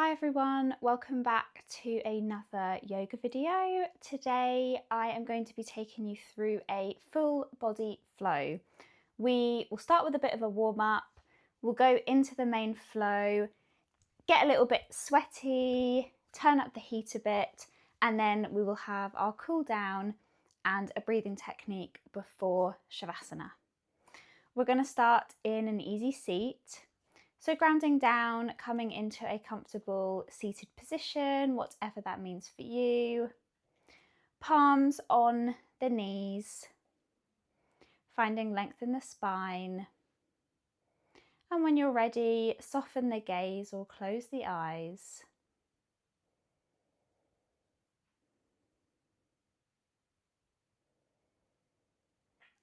Hi everyone, welcome back to another yoga video. Today I am going to be taking you through a full body flow. We will start with a bit of a warm up, we'll go into the main flow, get a little bit sweaty, turn up the heat a bit, and then we will have our cool down and a breathing technique before Shavasana. We're going to start in an easy seat. So grounding down, coming into a comfortable seated position, whatever that means for you. Palms on the knees, finding length in the spine. And when you're ready, soften the gaze or close the eyes.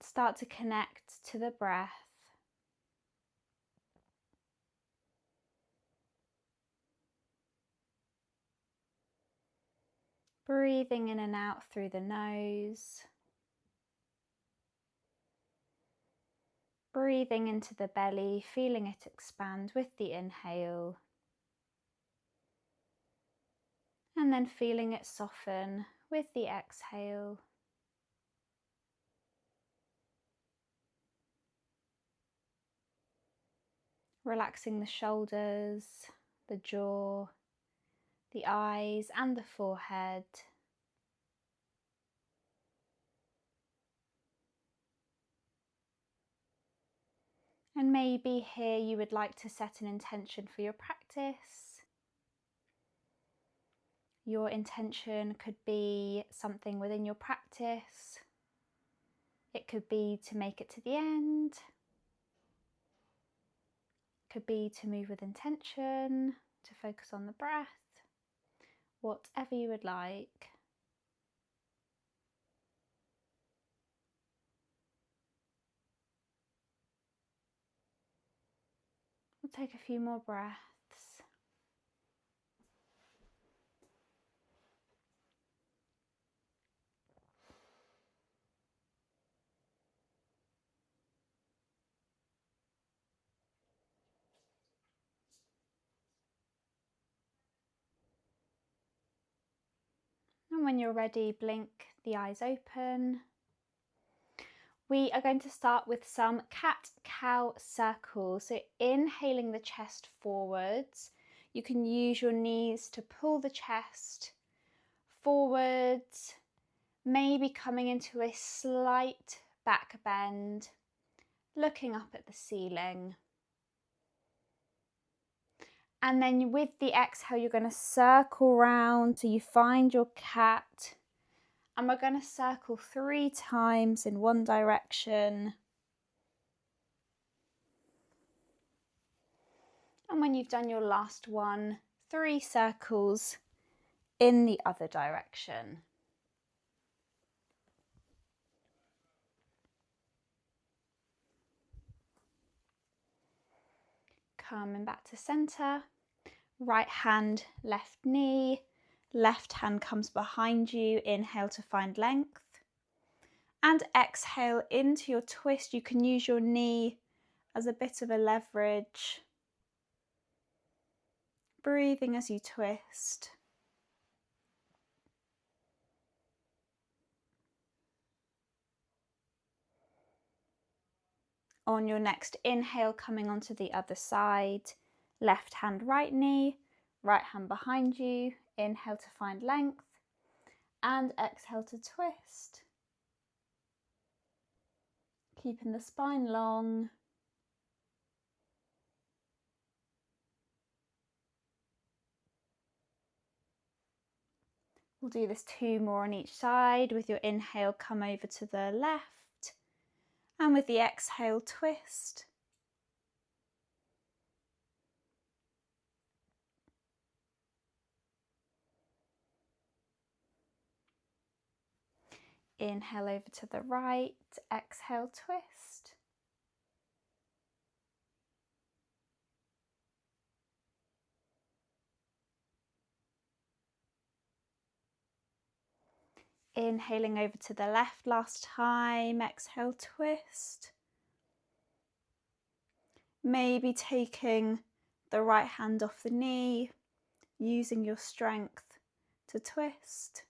Start to connect to the breath. Breathing in and out through the nose. Breathing into the belly, feeling it expand with the inhale. And then feeling it soften with the exhale. Relaxing the shoulders, the jaw, the eyes and the forehead. And maybe here you would like to set an intention for your practice. Your intention could be something within your practice. It could be to make it to the end. It could be to move with intention, to focus on the breath, whatever you would like. We'll take a few more breaths. And when you're ready, blink the eyes open. We are going to start with some cat-cow circles. So inhaling the chest forwards. You can use your knees to pull the chest forwards, maybe coming into a slight back bend, looking up at the ceiling. And then with the exhale, you're going to circle round till you find your cat. And we're going to circle 3 times in one direction. And when you've done your last one, 3 circles in the other direction. Coming back to center. Right hand, left knee. Left hand comes behind you. Inhale to find length. And exhale into your twist. You can use your knee as a bit of a leverage. Breathing as you twist. On your next inhale, coming onto the other side, left hand, right knee, right hand behind you. Inhale to find length and exhale to twist. Keeping the spine long. We'll do this 2 more on each side. With your inhale, come over to the left, and with the exhale, twist. Inhale over to the right, exhale, twist. Inhaling over to the left last time, exhale, twist. Maybe taking the right hand off the knee, using your strength to twist.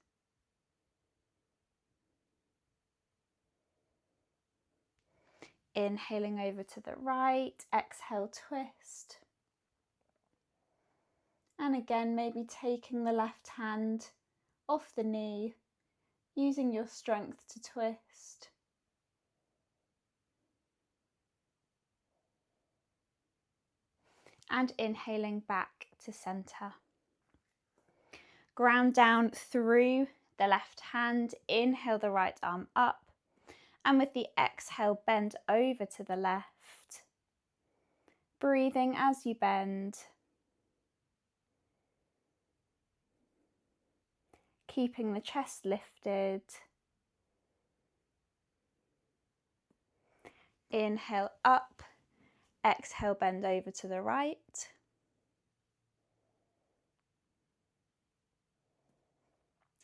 Inhaling over to the right, exhale, twist. And again, maybe taking the left hand off the knee, using your strength to twist. And inhaling back to center. Ground down through the left hand, inhale the right arm up, and with the exhale, bend over to the left. Breathing as you bend. Keeping the chest lifted. Inhale up, exhale, bend over to the right.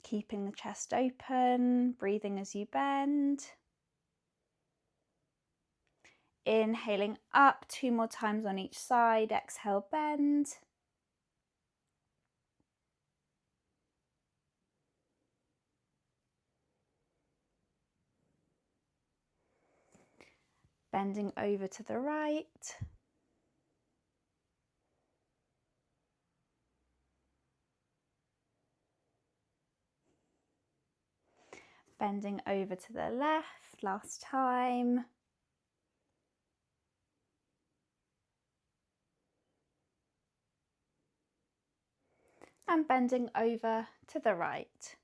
Keeping the chest open, breathing as you bend. Inhaling up, 2 more times on each side, exhale, bend. Bending over to the right. Bending over to the left, last time. And bending over to the right.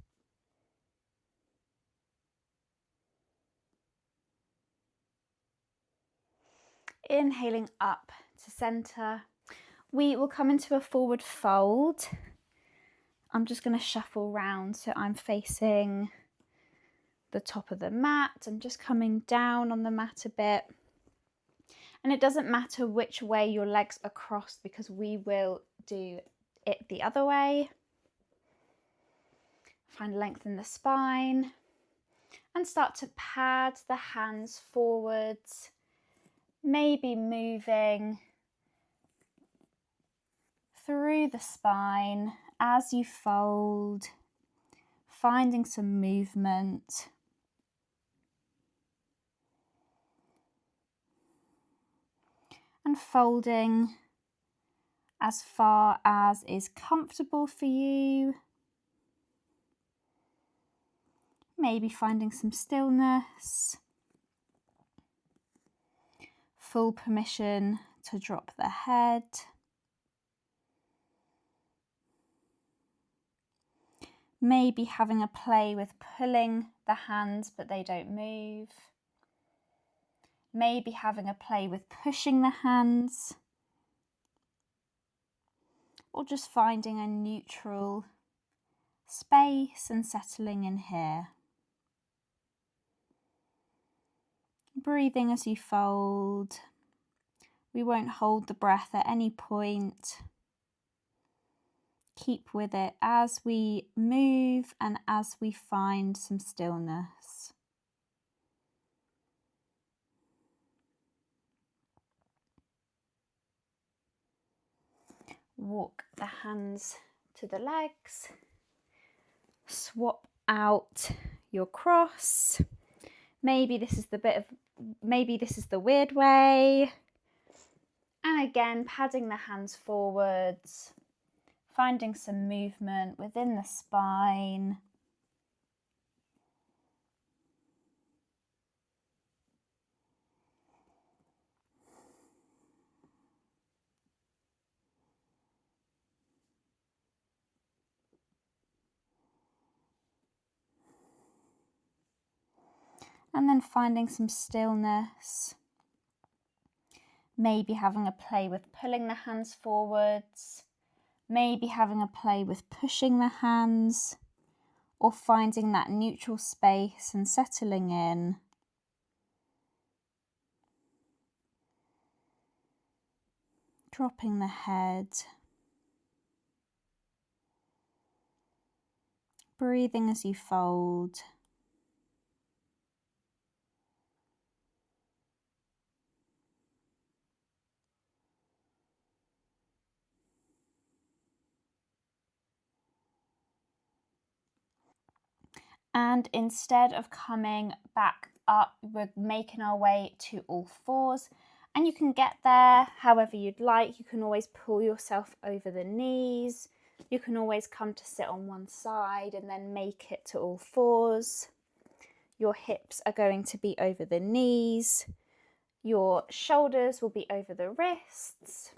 Inhaling up to center. We will come into a forward fold. I'm just going to shuffle round so I'm facing the top of the mat. I'm just coming down on the mat a bit. And it doesn't matter which way your legs are crossed because we will do it the other way. Find length in the spine and start to pad the hands forwards, maybe moving through the spine as you fold, finding some movement. And folding as far as is comfortable for you. Maybe finding some stillness. Full permission to drop the head. Maybe having a play with pulling the hands but they don't move. Maybe having a play with pushing the hands. Or just finding a neutral space and settling in here. Breathing as you fold. We won't hold the breath at any point. Keep with it as we move and as we find some stillness. Walk the hands to the legs. Swap out your cross. Maybe this is the weird way. And again, padding the hands forwards, finding some movement within the spine. And then finding some stillness. Maybe having a play with pulling the hands forwards. Maybe having a play with pushing the hands. Or finding that neutral space and settling in. Dropping the head. Breathing as you fold. And instead of coming back up, we're making our way to all fours. And you can get there however you'd like. You can always pull yourself over the knees. You can always come to sit on one side and then make it to all fours. Your hips are going to be over the knees. Your shoulders will be over the wrists.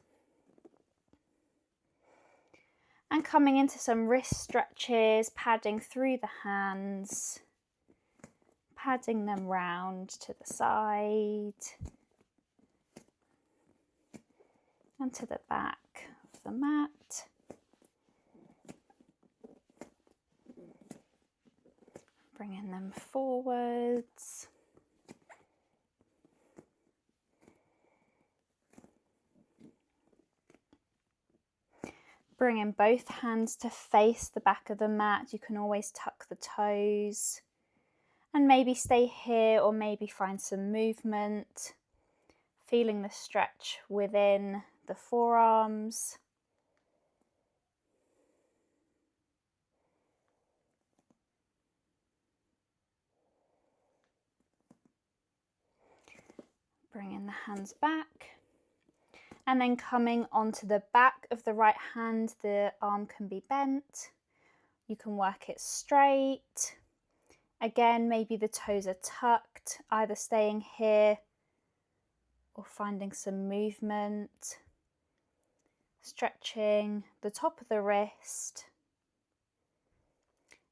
And coming into some wrist stretches, padding through the hands, padding them round to the side and to the back of the mat. Bringing them forwards. Bringing both hands to face the back of the mat. You can always tuck the toes and maybe stay here or maybe find some movement. Feeling the stretch within the forearms. Bringing the hands back. And then coming onto the back of the right hand, the arm can be bent. You can work it straight. Again, maybe the toes are tucked, either staying here or finding some movement. Stretching the top of the wrist.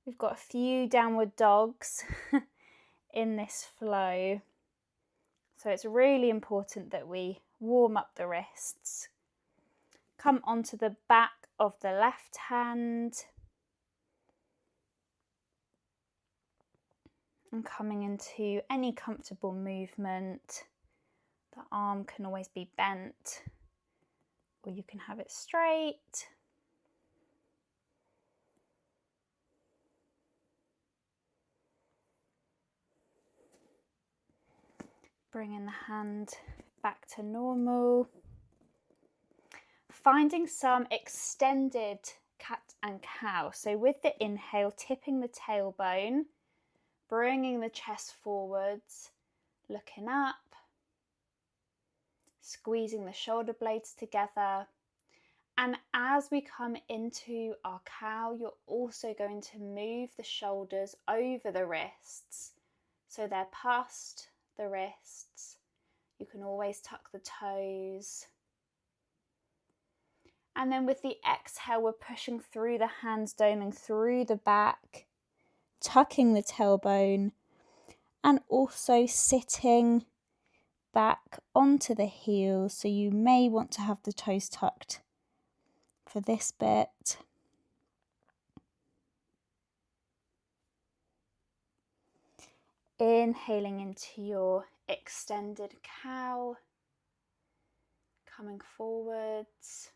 We've got a few downward dogs in this flow. So it's really important that we warm up the wrists. Come onto the back of the left hand. And coming into any comfortable movement. The arm can always be bent, or you can have it straight. Bringing the hand back to normal. Finding some extended cat and cow. So with the inhale, tipping the tailbone, bringing the chest forwards, looking up, squeezing the shoulder blades together. And as we come into our cow, you're also going to move the shoulders over the wrists. So they're past the wrists. You can always tuck the toes. And then with the exhale, we're pushing through the hands, doming through the back, tucking the tailbone, and also sitting back onto the heels. So you may want to have the toes tucked for this bit. Inhaling into your extended cow, coming forwards.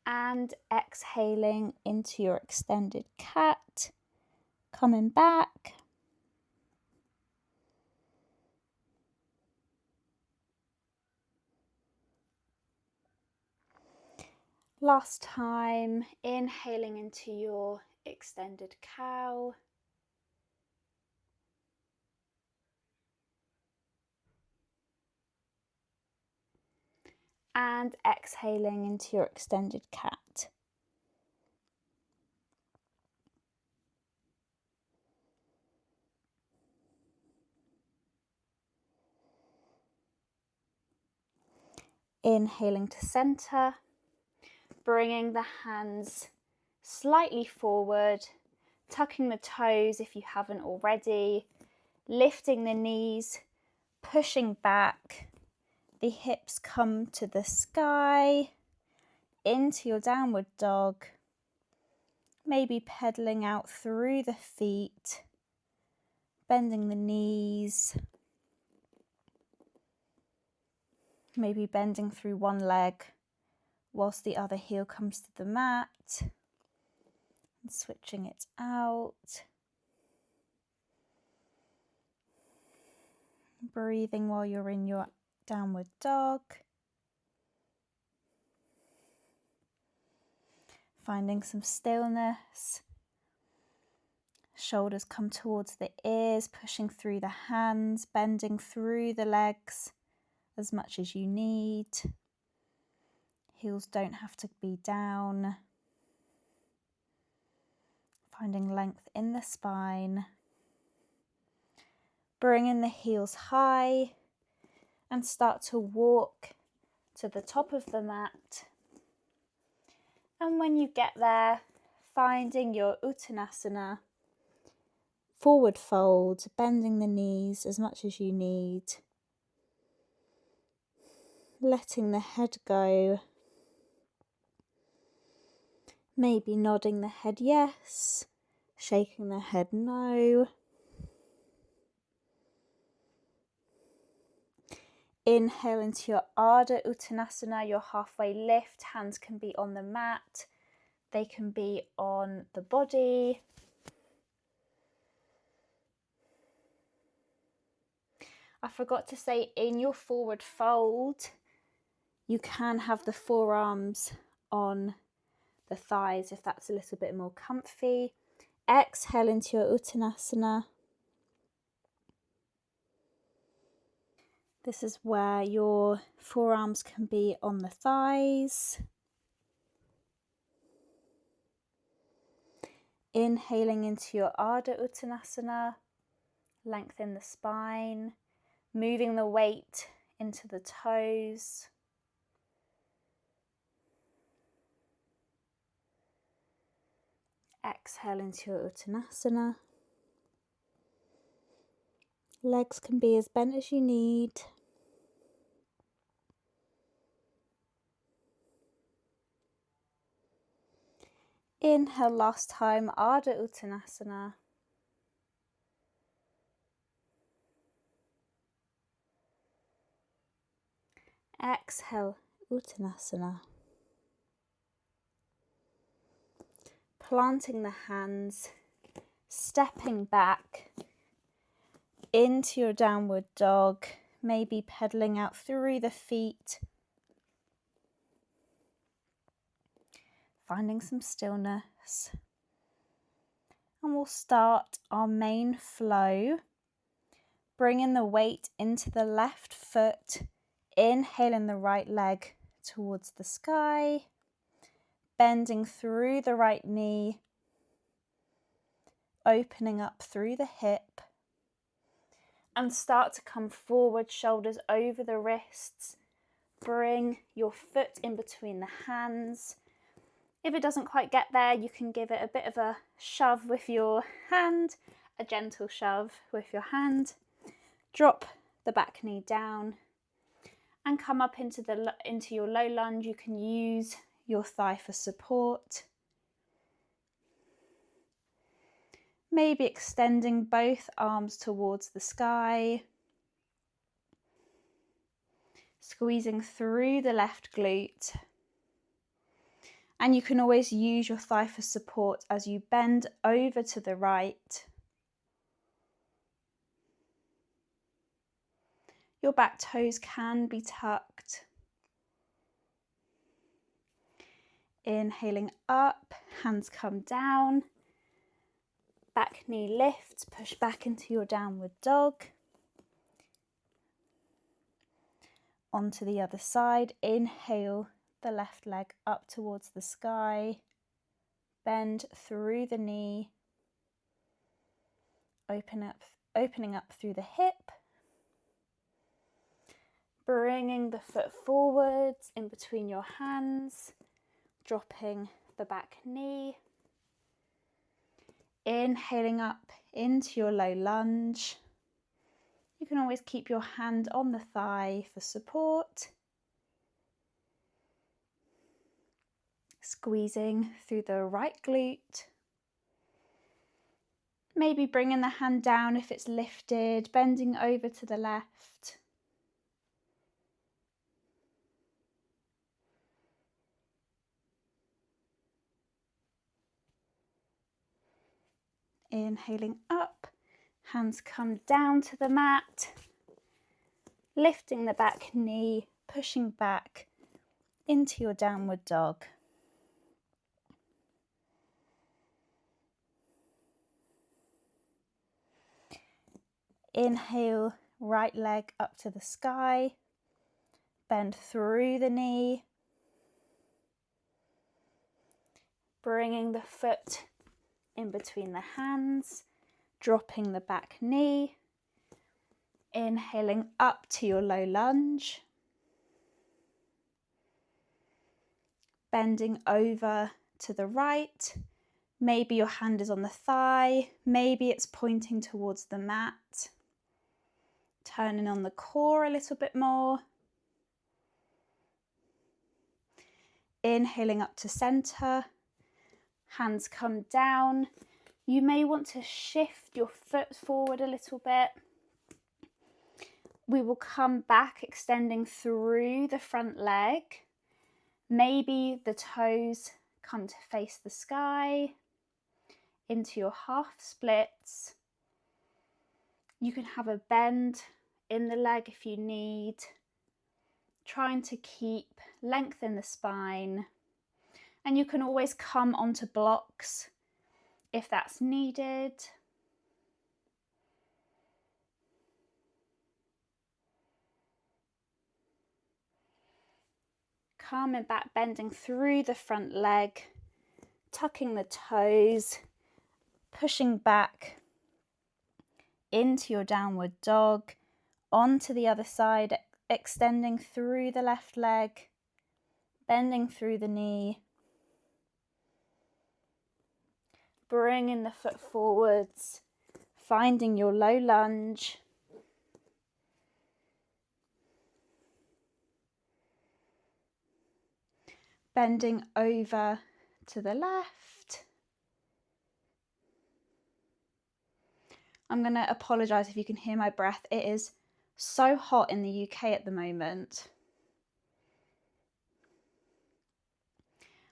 And exhaling into your extended cat, coming back. Last time, inhaling into your extended cow. And exhaling into your extended cat. Inhaling to center, bringing the hands slightly forward, tucking the toes if you haven't already, lifting the knees, pushing back. The hips come to the sky, into your downward dog. Maybe pedaling out through the feet, bending the knees. Maybe bending through one leg whilst the other heel comes to the mat. And switching it out. Breathing while you're in your downward dog. Finding some stillness. Shoulders come towards the ears, pushing through the hands, bending through the legs as much as you need. Heels don't have to be down. Finding length in the spine. Bringing the heels high and start to walk to the top of the mat. And when you get there, finding your Uttanasana, forward fold, bending the knees as much as you need. Letting the head go. Maybe nodding the head yes, shaking the head no. Inhale into your Ardha Uttanasana, your halfway lift. Hands can be on the mat, they can be on the body. I forgot to say, in your forward fold, you can have the forearms on the thighs if that's a little bit more comfy. Exhale into your Uttanasana. This is where your forearms can be on the thighs. Inhaling into your Ardha Uttanasana, lengthen the spine, moving the weight into the toes. Exhale into your Uttanasana. Legs can be as bent as you need. Inhale last time, Ardha Uttanasana. Exhale, Uttanasana. Planting the hands, stepping back into your downward dog, maybe pedaling out through the feet. Finding some stillness. And we'll start our main flow, bringing the weight into the left foot, inhaling the right leg towards the sky, bending through the right knee, opening up through the hip, and start to come forward, shoulders over the wrists. Bring your foot in between the hands. If it doesn't quite get there, you can give it a bit of a shove with your hand, a gentle shove with your hand. Drop the back knee down and come up into your low lunge. You can use your thigh for support. Maybe extending both arms towards the sky. Squeezing through the left glute. And you can always use your thigh for support as you bend over to the right. Your back toes can be tucked. Inhaling up, hands come down. Back knee lifts, push back into your downward dog. Onto the other side, inhale the left leg up towards the sky. Bend through the knee. Opening up through the hip. Bringing the foot forwards in between your hands. Dropping the back knee. Inhaling up into your low lunge. You can always keep your hand on the thigh for support. Squeezing through the right glute. Maybe bringing the hand down if it's lifted, bending over to the left. Inhaling up, hands come down to the mat, lifting the back knee, pushing back into your downward dog. Inhale, right leg up to the sky. Bend through the knee. Bringing the foot in between the hands, dropping the back knee. Inhaling up to your low lunge. Bending over to the right. Maybe your hand is on the thigh, maybe it's pointing towards the mat. Turning on the core a little bit more. Inhaling up to center. Hands come down. You may want to shift your foot forward a little bit. We will come back, extending through the front leg. Maybe the toes come to face the sky, into your half splits. You can have a bend in the leg if you need, trying to keep length in the spine. And you can always come onto blocks if that's needed. Coming back, bending through the front leg, tucking the toes, pushing back into your downward dog, onto the other side, extending through the left leg, bending through the knee, bringing the foot forwards, finding your low lunge. Bending over to the left. I'm going to apologise if you can hear my breath. It is so hot in the UK at the moment.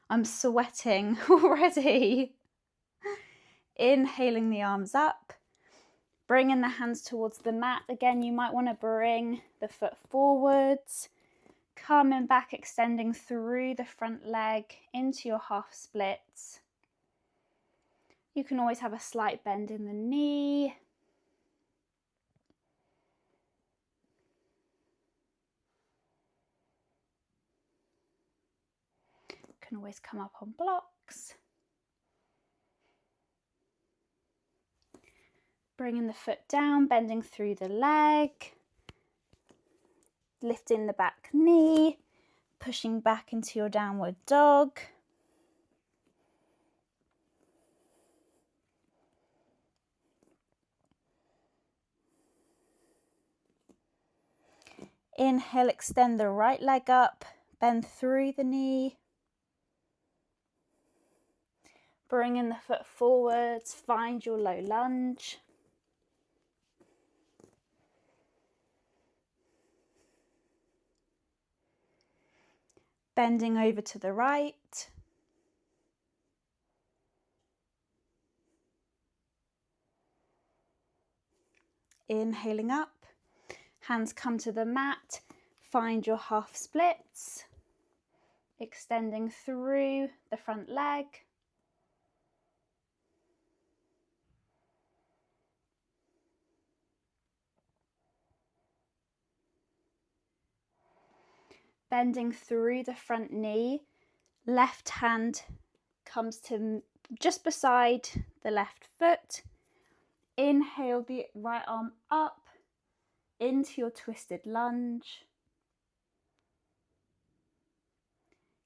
I'm sweating already. Inhaling the arms up, bringing the hands towards the mat. Again, you might want to bring the foot forwards, coming back, extending through the front leg into your half splits. You can always have a slight bend in the knee. Can always come up on blocks. Bringing the foot down, bending through the leg. Lifting the back knee, pushing back into your downward dog. Inhale, extend the right leg up, bend through the knee. Bringing the foot forwards, find your low lunge. Bending over to the right. Inhaling up, hands come to the mat, find your half splits, extending through the front leg. Bending through the front knee, left hand comes to just beside the left foot. Inhale the right arm up into your twisted lunge.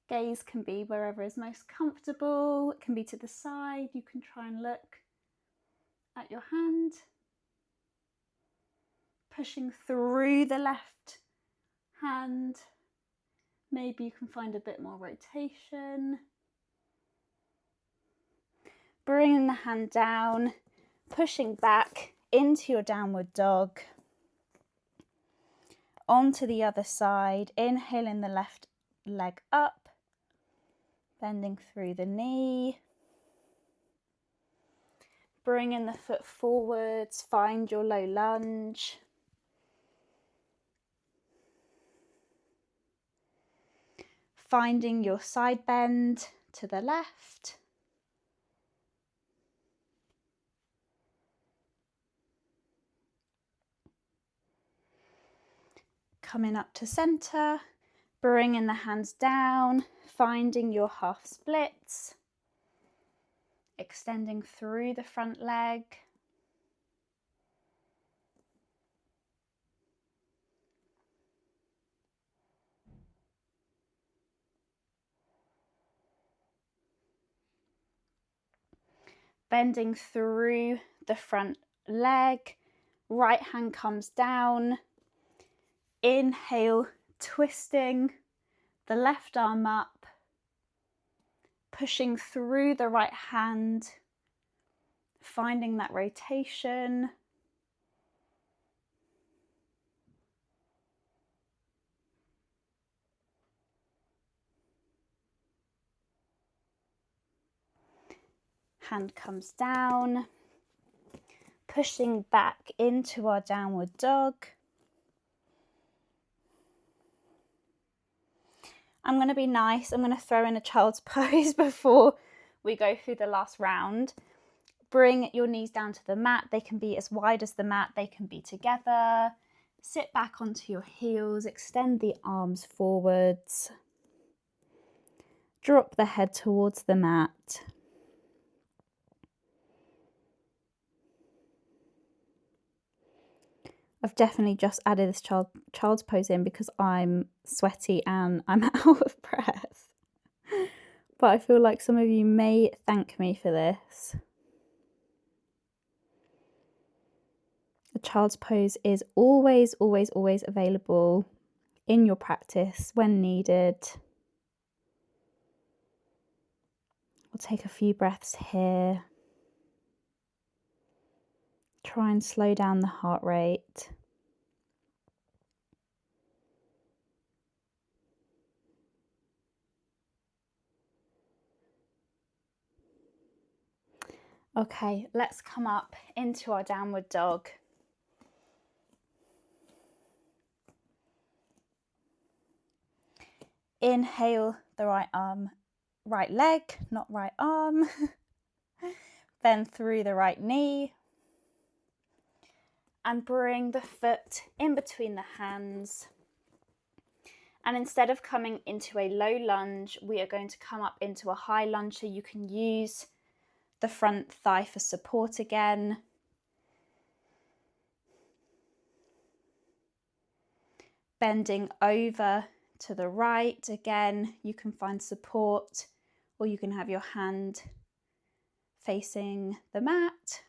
Gaze can be wherever is most comfortable. It can be to the side. You can try and look at your hand. Pushing through the left hand. Maybe you can find a bit more rotation. Bringing the hand down, pushing back into your downward dog. Onto the other side, inhaling the left leg up, bending through the knee. Bringing the foot forwards, find your low lunge. Finding your side bend to the left. coming up to center, bringing the hands down, finding your half splits, extending through the front leg. Bending through the front leg, right hand comes down. Inhale, twisting the left arm up, pushing through the right hand, finding that rotation. Hand comes down, pushing back into our downward dog. I'm going to be nice. I'm going to throw in a child's pose before we go through the last round. Bring your knees down to the mat. They can be as wide as the mat. They can be together. Sit back onto your heels. Extend the arms forwards. Drop the head towards the mat. I've definitely just added this child's pose in because I'm sweaty and I'm out of breath. But I feel like some of you may thank me for this. The child's pose is always, always, always available in your practice when needed. We'll take a few breaths here. Try and slow down the heart rate. Okay, let's come up into our downward dog. Inhale the right leg, not right arm. Bend through the right knee. And bring the foot in between the hands. And instead of coming into a low lunge, we are going to come up into a high lunge, so you can use the front thigh for support again. Bending over to the right. Again, you can find support, or you can have your hand facing the mat.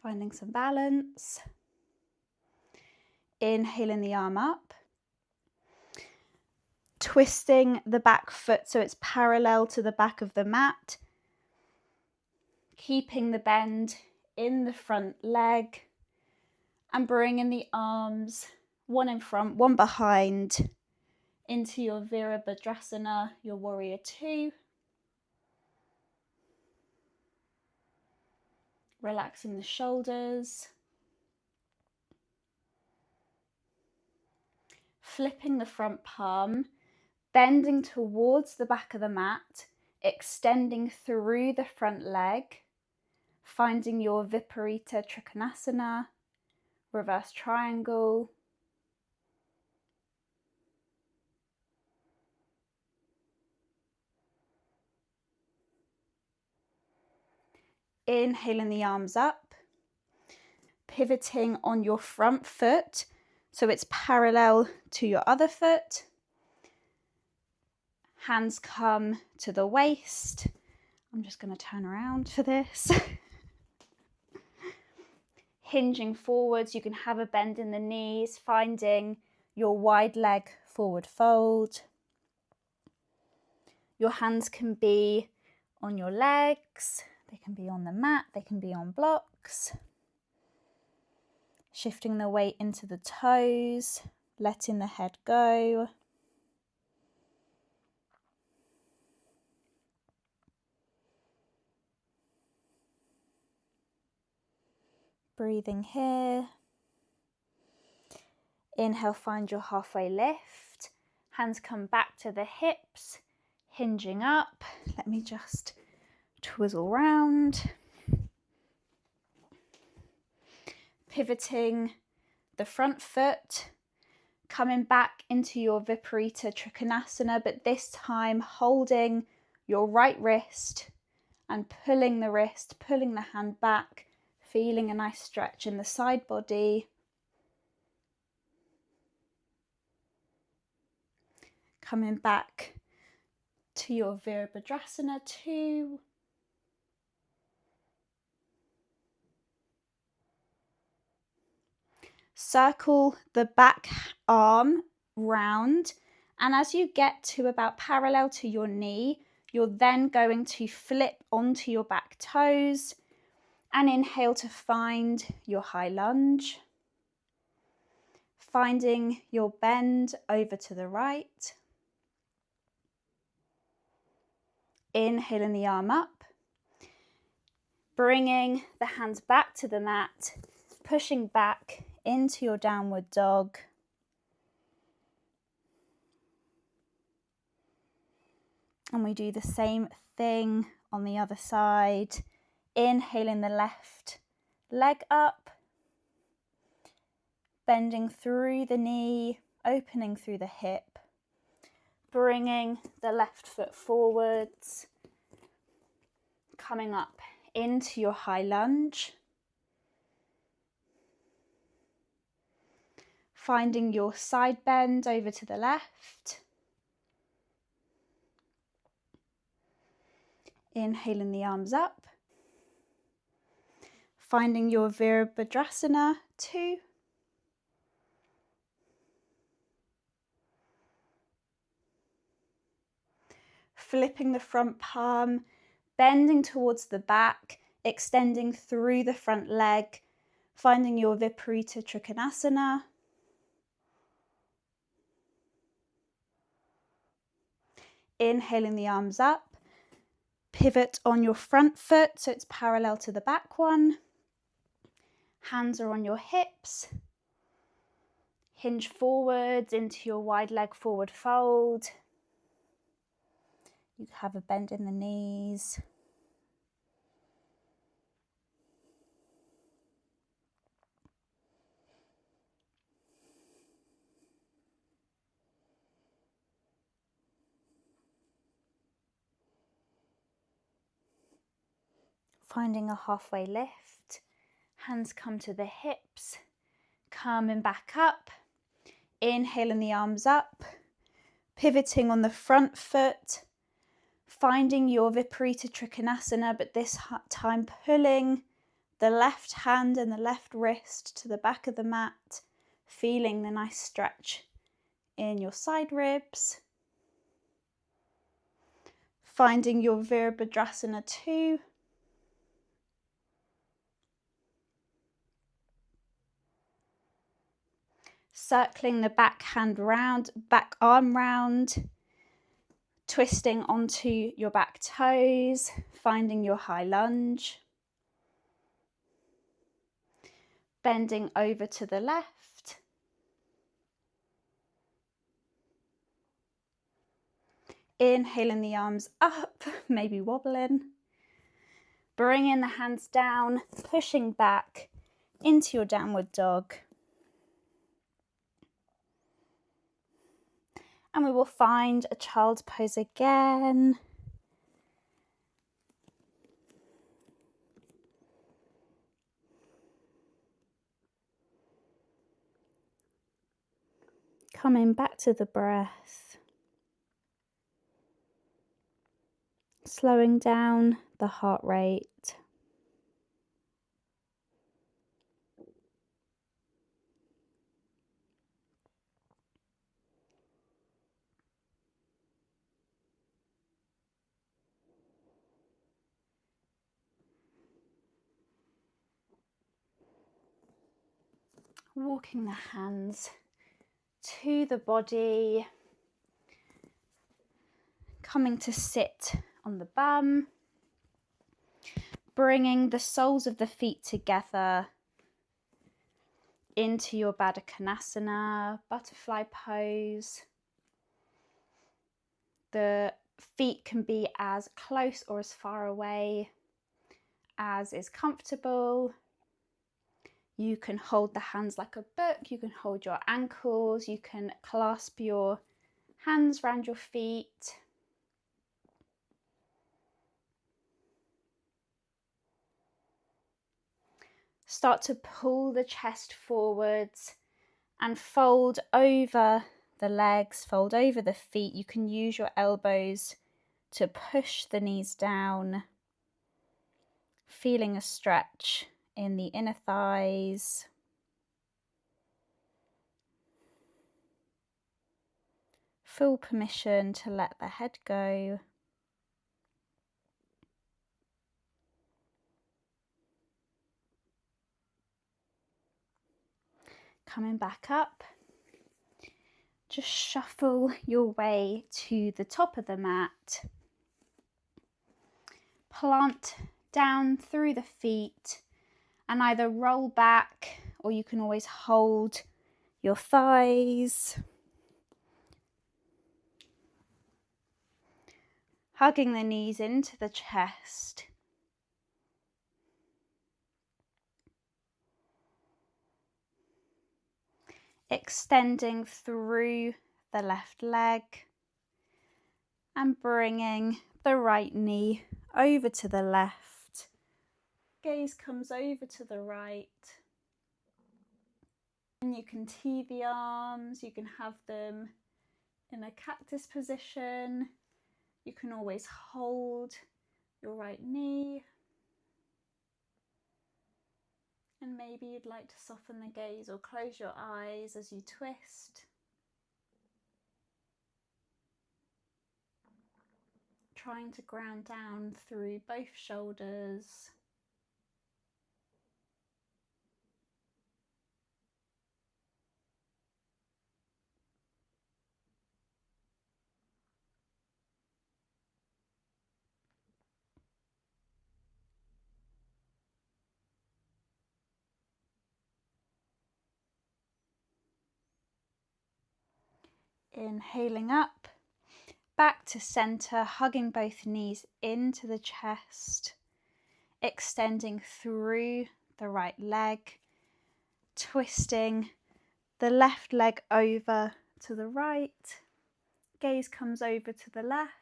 Finding some balance. Inhaling the arm up. Twisting the back foot so it's parallel to the back of the mat. Keeping the bend in the front leg. And bringing the arms, one in front, one behind, into your Virabhadrasana, your warrior two. Relaxing the shoulders. Flipping the front palm, bending towards the back of the mat, extending through the front leg, finding your Viparita Trikonasana, reverse triangle. Inhaling the arms up, pivoting on your front foot so it's parallel to your other foot. Hands come to the waist. I'm just going to turn around for this. Hinging forwards, you can have a bend in the knees, finding your wide leg forward fold. Your hands can be on your legs, they can be on the mat, they can be on blocks. Shifting the weight into the toes, letting the head go. Breathing here. Inhale, find your halfway lift. Hands come back to the hips, hinging up. Let me just twizzle round. pivoting the front foot, coming back into your Viparita Trikonasana, but this time holding your right wrist and pulling the wrist, pulling the hand back, feeling a nice stretch in the side body. Coming back to your Virabhadrasana 2. Circle the back arm round, and as you get to about parallel to your knee, you're then going to flip onto your back toes and inhale to find your high lunge. Finding your bend over to the right. Inhaling the arm up. Bringing the hands back to the mat, pushing back into your downward dog. And we do the same thing on the other side. Inhaling the left leg up, bending through the knee, opening through the hip, bringing the left foot forwards, coming up into your high lunge, finding your side bend over to the left, inhaling the arms up, finding your Virabhadrasana 2, flipping the front palm, bending towards the back, extending through the front leg, finding your Viparita Trikonasana. Inhaling the arms up, pivot on your front foot so it's parallel to the back one. Hands are on your hips. Hinge forwards into your wide leg forward fold. You have a bend in the knees. Finding a halfway lift. Hands come to the hips. Coming back up. Inhaling the arms up. Pivoting on the front foot. Finding your Viparita Trikonasana, but this time pulling the left hand and the left wrist to the back of the mat, feeling the nice stretch in your side ribs. Finding your Virabhadrasana 2. Circling the back hand round, back arm round. Twisting onto your back toes, finding your high lunge. Bending over to the left. Inhaling the arms up, maybe wobbling. Bringing the hands down, pushing back into your downward dog. And we will find a child's pose again. Coming back to the breath. Slowing down the heart rate. Walking the hands to the body, coming to sit on the bum, bringing the soles of the feet together into your Baddha Konasana, butterfly pose. The feet can be as close or as far away as is comfortable. You can hold the hands like a book, you can hold your ankles, you can clasp your hands around your feet. Start to pull the chest forwards and fold over the legs, fold over the feet. You can use your elbows to push the knees down, feeling a stretch in the inner thighs. Full permission to let the head go. Coming back up, just shuffle your way to the top of the mat. Plant down through the feet and either roll back, or you can always hold your thighs. Hugging the knees into the chest. Extending through the left leg and bringing the right knee over to the left. Gaze comes over to the right. And you can tee the arms, you can have them in a cactus position. You can always hold your right knee. And maybe you'd like to soften the gaze or close your eyes as you twist. Trying to ground down through both shoulders. Inhaling up, back to center, hugging both knees into the chest, extending through the right leg, twisting the left leg over to the right, gaze comes over to the left.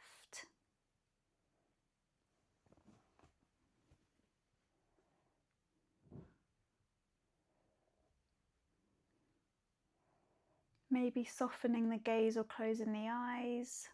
Maybe softening the gaze or closing the eyes.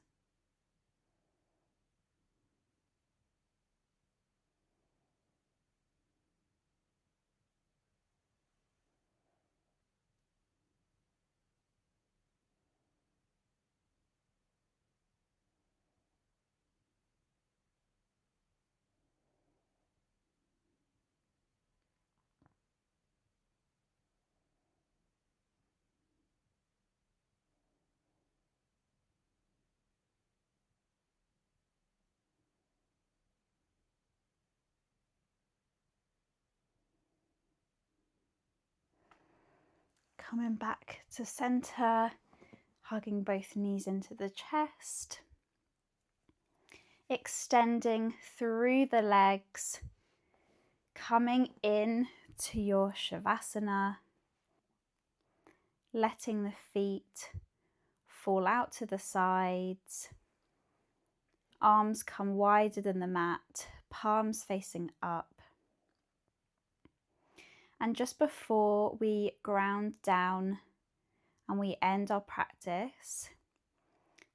Coming back to center, hugging both knees into the chest, extending through the legs, coming in to your Shavasana, letting the feet fall out to the sides, arms come wider than the mat, palms facing up. And just before we ground down and we end our practice,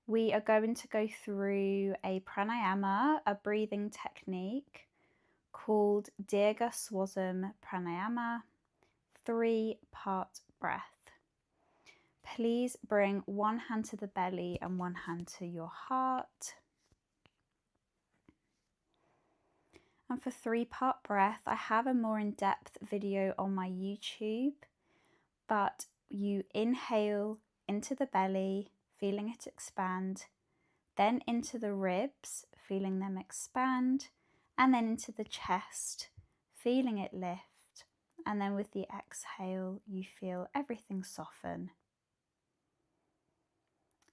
we are going to go through a pranayama, a breathing technique called Dirga Swasam Pranayama, 3-part breath. Please bring one hand to the belly and one hand to your heart. And for 3-part breath, I have a more in-depth video on my YouTube, but you inhale into the belly, feeling it expand, then into the ribs, feeling them expand, and then into the chest, feeling it lift, and then with the exhale, you feel everything soften.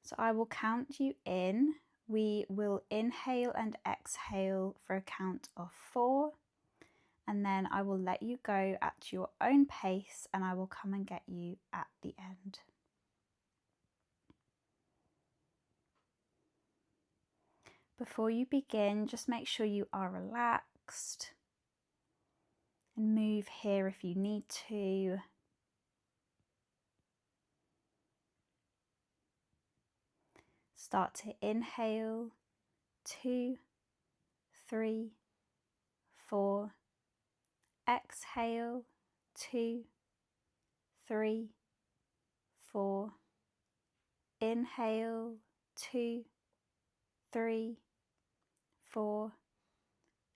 So I will count you in. We will inhale and exhale for a count of 4, and then I will let you go at your own pace and I will come and get you at the end. Before you begin, just make sure you are relaxed and move here if you need to. Start to inhale, 2, 3, 4. Exhale, 2, 3, 4. Inhale, 2, 3, 4.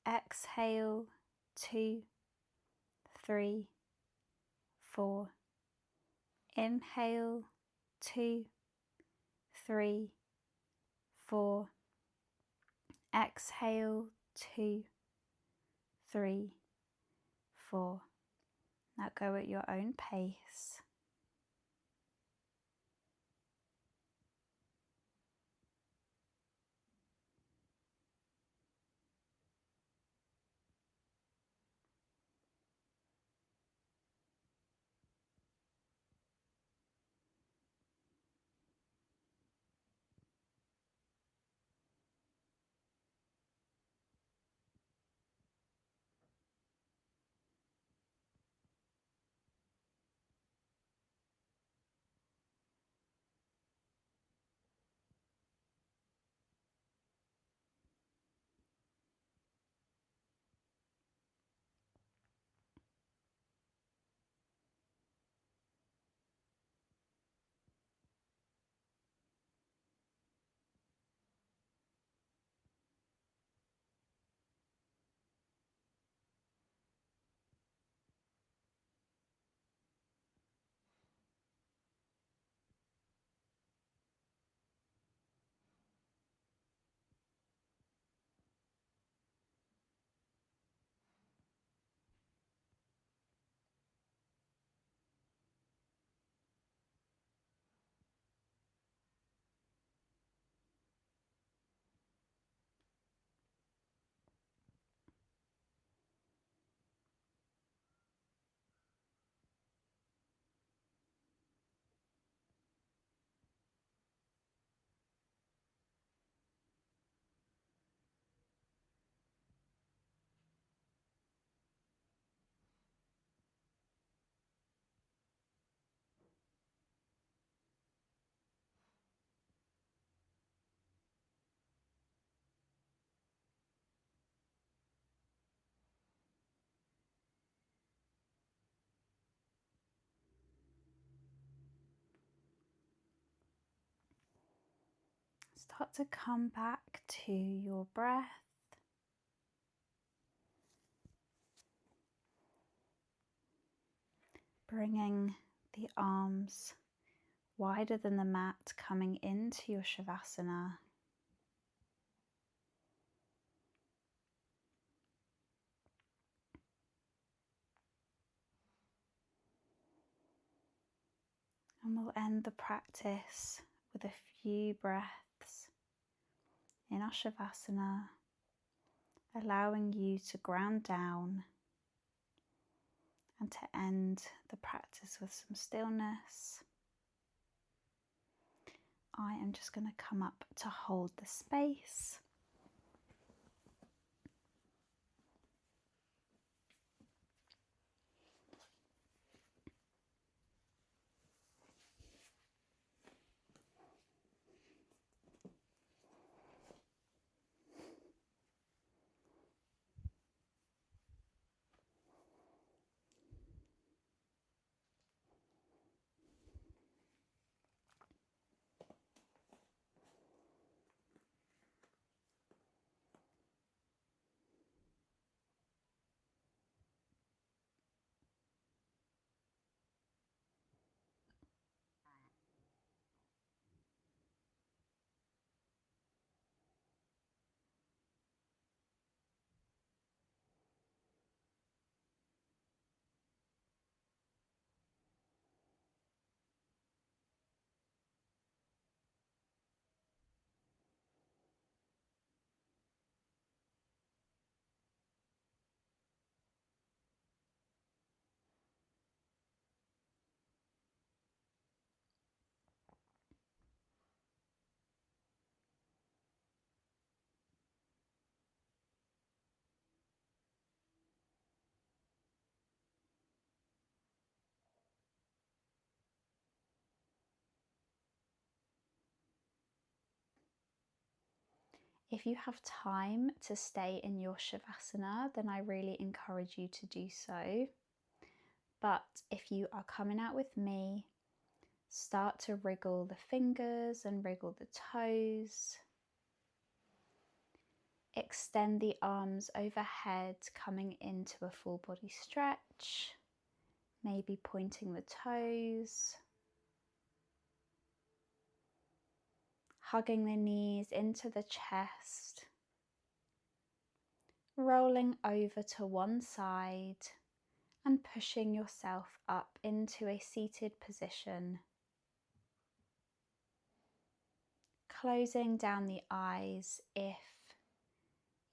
Exhale, 2, 3, 4. Inhale, 2, 3, 4. Exhale, 2, 3, 4. Now go at your own pace. Start to come back to your breath. Bringing the arms wider than the mat, coming into your Shavasana. And we'll end the practice with a few breaths in our Shavasana, allowing you to ground down and to end the practice with some stillness. I am just going to come up to hold the space. If you have time to stay in your Shavasana, then I really encourage you to do so. But if you are coming out with me, start to wriggle the fingers and wriggle the toes. Extend the arms overhead, coming into a full body stretch, maybe pointing the toes. Hugging the knees into the chest. Rolling over to one side and pushing yourself up into a seated position. Closing down the eyes if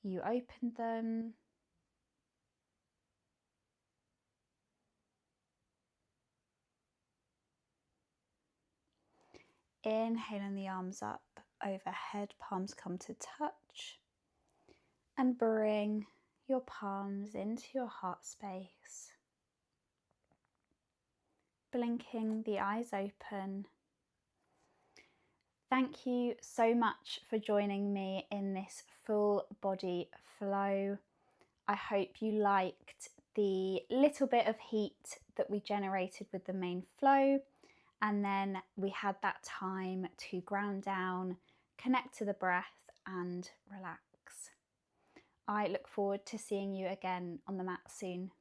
you open them. Inhaling the arms up overhead, palms come to touch. And bring your palms into your heart space. Blinking the eyes open. Thank you so much for joining me in this full body flow. I hope you liked the little bit of heat that we generated with the main flow, and then we had that time to ground down, connect to the breath and relax. I look forward to seeing you again on the mat soon.